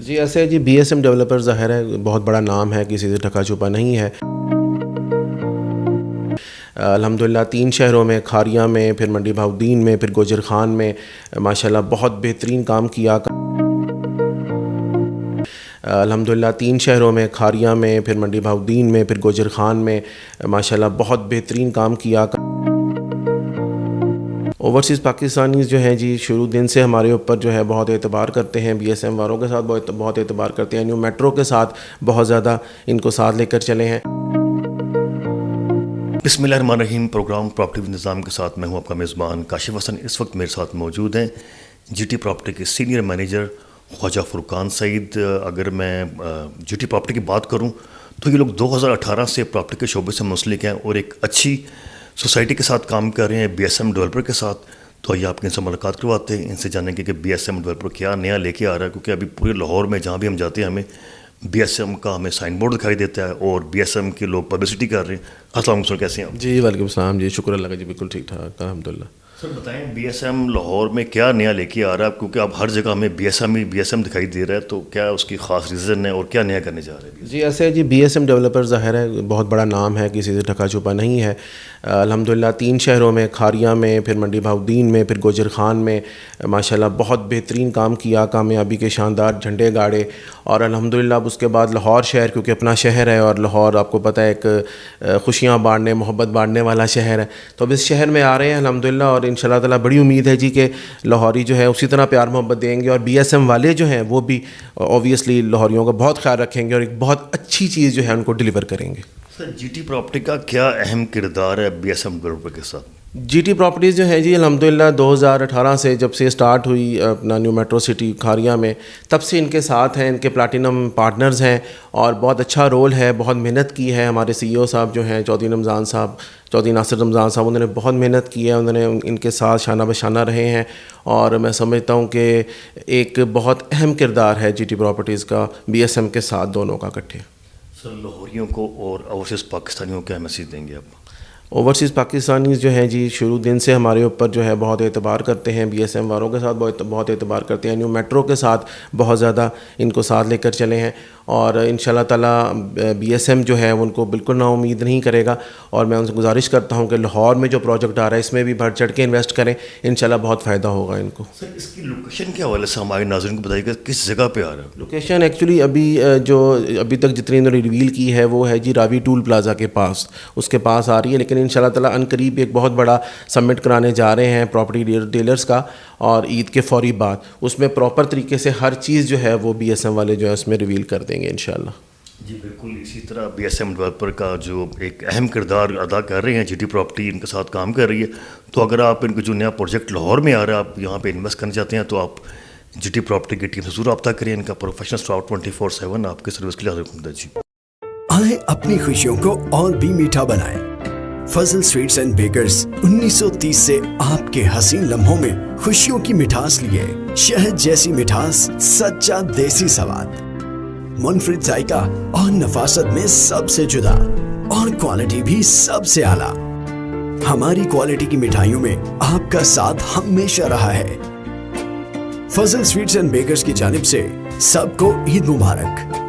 جی ایسے G B S M developer ظاہر ہے بہت بڑا نام ہے، کسی سے ڈھکا چھپا نہیں ہے۔ الحمدللہ 3 شہروں میں، کھاریاں میں، پھر منڈی بہاؤالدین میں، پھر گوجر خان میں ماشاءاللہ بہت بہترین کام کیا۔ الحمدللہ 3 شہروں میں، کھاریاں میں، پھر منڈی بہاؤالدین میں، پھر گوجر خان میں ماشاءاللہ بہت بہترین کام کیا۔ اوورسیز پاکستانیز جو ہیں جی شروع دن سے ہمارے اوپر جو ہے بہت اعتبار کرتے ہیں، بی ایس ایم والوں کے ساتھ بہت اعتبار کرتے ہیں، نیو میٹرو کے ساتھ بہت زیادہ ان کو ساتھ لے کر چلے ہیں۔ بسم اللہ الرحمن الرحیم۔ پروگرام پراپرٹی ود نظام کے ساتھ میں ہوں آپ کا میزبان کاشف حسن۔ اس وقت میرے ساتھ موجود ہیں جی ٹی پراپرٹی کے سینئر مینیجر خواجہ فرقان سعید۔ اگر میں جی ٹی پراپرٹی کی بات کروں تو یہ لوگ 2018 سے پراپرٹی کے شعبے سے منسلک ہیں اور ایک اچھی سوسائٹی کے ساتھ کام کر رہے ہیں، بی ایس ایم ڈیولپر کے ساتھ۔ تو آئیے آپ ان سے ملاقات کرواتے ہیں، ان سے جانیں گے کہ بی ایس ایم ڈیولپر کیا نیا لے کے آ رہا ہے، کیونکہ ابھی پورے لاہور میں جہاں بھی ہم جاتے ہیں ہمیں بی ایس ایم کا سائن بورڈ دکھائی دیتا ہے اور بی ایس ایم کے لوگ پبلسٹی کر رہے ہیں۔ السلام علیکم سر، کیسے ہیں آپ؟ جی وعلیکم السلام جی، شکر اللہ کا جی، بالکل ٹھیک ٹھاک الحمدللہ۔ سر بتائیں بی ایس ایم لاہور میں کیا نیا لے کے آ رہا ہے، کیونکہ اب ہر جگہ ہمیں بی ایس ایم دکھائی دے رہا ہے، تو کیا اس کی خاص ریزن ہے اور کیا نیا کرنے جا رہے ہیں؟ جی ایسے G B S M developer ظاہر ہے بہت بڑا نام ہے، کسی سے ڈھکا چھپا نہیں ہے۔ الحمدللہ 3 شہروں میں، کھاریاں میں، پھر منڈی بہاؤالدین میں، پھر گوجر خان میں ماشاءاللہ بہت بہترین کام کیا، کامیابی کے شاندار جھنڈے گاڑے۔ اور الحمدللہ اب اس کے بعد لاہور شہر، کیونکہ اپنا شہر ہے اور لاہور آپ کو پتہ ہے ایک خوشیاں بانٹنے، محبت بانٹنے والا شہر ہے، تو اب اس شہر میں آ رہے ہیں الحمدللہ، اور ان شاء اللہ تعالیٰ بڑی امید ہے جی کہ لاہوری جو ہے اسی طرح پیار محبت دیں گے، اور بی ایس ایم والے جو ہیں وہ بھی اوبویسلی لاہوریوں کا بہت خیال رکھیں گے اور ایک بہت اچھی چیز جو ہے ان کو ڈیلیور کریں گے۔ سر جی ٹی پراپرٹی کا کیا اہم کردار ہے بی ایس ایم ڈیولپر کے ساتھ؟ جی ٹی پراپرٹیز جو ہیں جی الحمدللہ 2018 سے جب سے سٹارٹ ہوئی اپنا نیو میٹرو سٹی کھاریاں میں، تب سے ان کے ساتھ ہیں، ان کے پلاٹینم پارٹنرز ہیں، اور بہت اچھا رول ہے، بہت محنت کی ہے۔ ہمارے سی ای او صاحب جو ہیں چودھری ناصر رمضان صاحب، انہوں نے بہت محنت کی ہے، انہوں نے ان کے ساتھ شانہ بشانہ رہے ہیں، اور میں سمجھتا ہوں کہ ایک بہت اہم کردار ہے جی ٹی پراپرٹیز کا بی ایس ایم کے ساتھ دونوں کا اکٹھے۔ سر لاہوریوں کو اور اوورسیز پاکستانیوں کو کیا میسیج دیں گے آپ؟ اوورسیز پاکستانیز جو ہیں جی شروع دن سے ہمارے اوپر جو ہے بہت اعتبار کرتے ہیں، بی ایس ایم والوں کے ساتھ بہت اعتبار کرتے ہیں، نیو میٹرو کے ساتھ بہت زیادہ ان کو ساتھ لے کر چلے ہیں، اور ان شاء اللہ تعالیٰ بی ایس ایم جو ہے ان کو بالکل نا امید نہیں کرے گا، اور میں ان سے گزارش کرتا ہوں کہ لاہور میں جو پروجیکٹ آ رہا ہے اس میں بھی بڑھ چڑھ کے انویسٹ کریں، ان شاء اللہ بہت فائدہ ہوگا ان کو۔ سر اس کی لوکیشن کے حوالے سے ہمارے ناظرین کو بتائیے گا کس جگہ پہ آ رہا ہے؟ لوکیشن ایکچولی ابھی تک جتنی انہوں نے ریویل کی ہے وہ ہے جی راوی ٹول پلازا کے پاس، اس کے پاس آ رہی ہے، لیکن ان شاء اللہ تعالیٰ عنقریب ایک بہت بڑا سبمٹ کرانے جا رہے ہیں پراپرٹی ڈیلرز کا، اور عید کے فوری بعد اس میں پراپر طریقے سے ہر چیز جو ہے وہ بی ایس ایم والے جو ہے اس میں ریویل کر دیں گے انشاءاللہ۔ جی بالکل، اسی طرح بی ایس ایم ڈیولپر کا جو ایک اہم کردار ادا کر رہے ہیں، جی ٹی پراپرٹی ان کے ساتھ کام کر رہی ہے، تو اگر آپ ان کا جو نیا پروجیکٹ لاہور میں آ رہا ہے آپ یہاں پہ انویسٹ کرنا چاہتے ہیں تو آپ جی ٹی پراپرٹی کی ٹیم سے ضرور رابطہ کریں، ان کا پروفیشنل اسٹاف 24/7 آپ کی سروس کے لیے حاضر ہے جی۔ آئیں اپنی خوشیوں کو اور بھی میٹھا بنائیں۔ فضل سویٹس اینڈ بیکرز 1930 سے آپ کے حسین لمحوں میں خوشیوں کی مٹھاس لیے، شہد جیسی مٹھاس، سچا دیسی سواد، منفرد ذائقہ اور نفاست میں سب سے جدا، اور کوالٹی بھی سب سے اعلیٰ۔ ہماری کوالٹی کی مٹھائیوں میں آپ کا ساتھ ہمیشہ رہا ہے۔ فضل سویٹس اینڈ بیکرز کی جانب سے سب کو عید مبارک۔